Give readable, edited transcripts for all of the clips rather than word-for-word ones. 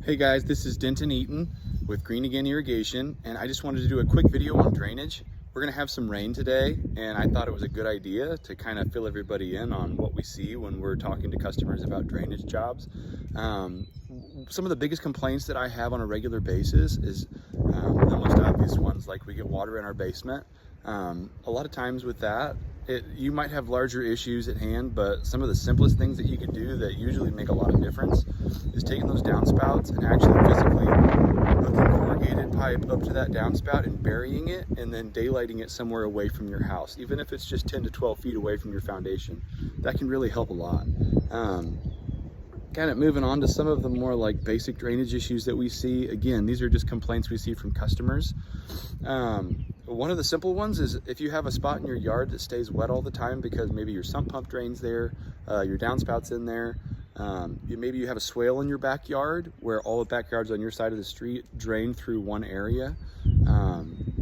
Hey guys, this is Denton Eaton with Green Again Irrigation, and I just wanted to do a quick video on drainage. We're gonna have some rain today, and I thought it was a good idea to kind of fill everybody in on what we see when we're talking to customers about drainage jobs. Some of the biggest complaints that I have on a regular basis is the most obvious ones, like we get water in our basement. A lot of times with that, you might have larger issues at hand, but some of the simplest things that you can do that usually make a lot of difference is taking those downspouts and actually physically hooking corrugated pipe up to that downspout and burying it, and then daylighting it somewhere away from your house. Even if it's just 10 to 12 feet away from your foundation, that can really help a lot. Kind of moving on to some of the more like basic drainage issues that we see. Again, these are just complaints we see from customers. One of the simple ones is if you have a spot in your yard that stays wet all the time because maybe your sump pump drains there, your downspouts in there, maybe you have a swale in your backyard where all the backyards on your side of the street drain through one area.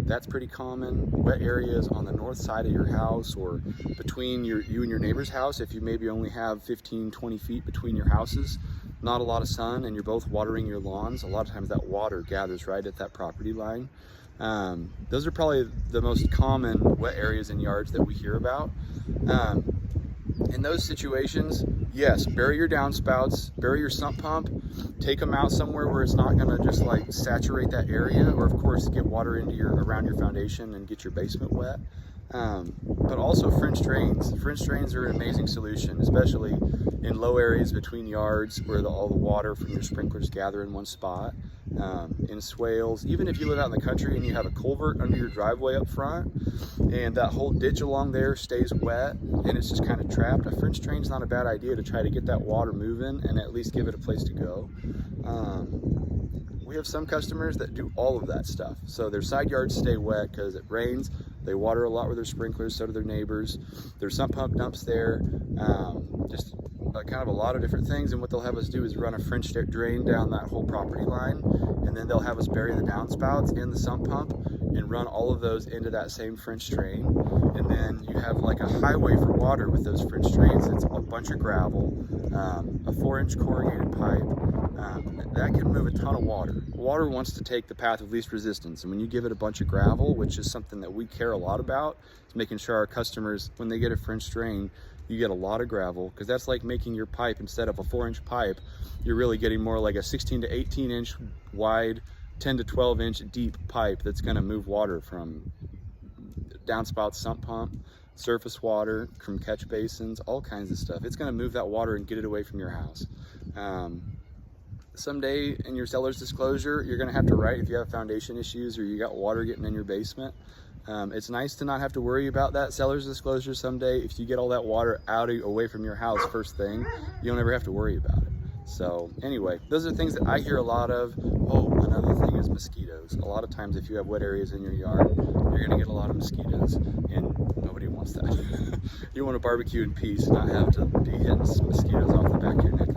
That's pretty common. Wet areas on the north side of your house or between you and your neighbor's house, if you maybe only have 15-20 feet between your houses, not a lot of sun, and you're both watering your lawns, a lot of times that water gathers right at that property line. Those are probably the most common wet areas in yards that we hear about. In those situations, yes, bury your downspouts, bury your sump pump, take them out somewhere where it's not gonna just like saturate that area, or of course get water into around your foundation and get your basement wet. But also French drains. French drains are an amazing solution, especially in low areas between yards where all the water from your sprinklers gather in one spot. In swales, even if you live out in the country and you have a culvert under your driveway up front and that whole ditch along there stays wet and it's just kind of trapped, a French drain's not a bad idea to try to get that water moving and at least give it a place to go. We have some customers that do all of that stuff. So their side yards stay wet because it rains. They water a lot with their sprinklers, so do their neighbors. Their sump pump dumps there. Just kind of a lot of different things. And what they'll have us do is run a French drain down that whole property line. And then they'll have us bury the downspouts and the sump pump and run all of those into that same French drain. And then you have like a highway for water with those French drains. It's a bunch of gravel, a 4-inch corrugated pipe. That can move a ton of water. Water wants to take the path of least resistance. And when you give it a bunch of gravel, which is something that we care a lot about, is making sure our customers, when they get a French drain, you get a lot of gravel, because that's like making your pipe, instead of a 4-inch pipe, you're really getting more like a 16 to 18-inch wide, 10 to 12-inch deep pipe that's going to move water from downspout, sump pump, surface water, from catch basins, all kinds of stuff. It's going to move that water and get it away from your house. Someday in your seller's disclosure, you're going to have to write if you have foundation issues or you got water getting in your basement. It's nice to not have to worry about that seller's disclosure someday. If you get all that water away from your house first thing, you don't ever have to worry about it. So anyway, those are things that I hear a lot of. Oh, another thing is mosquitoes. A lot of times if you have wet areas in your yard, you're going to get a lot of mosquitoes, and nobody wants that. You want to barbecue in peace, not have to be hitting mosquitoes off the back of your neck.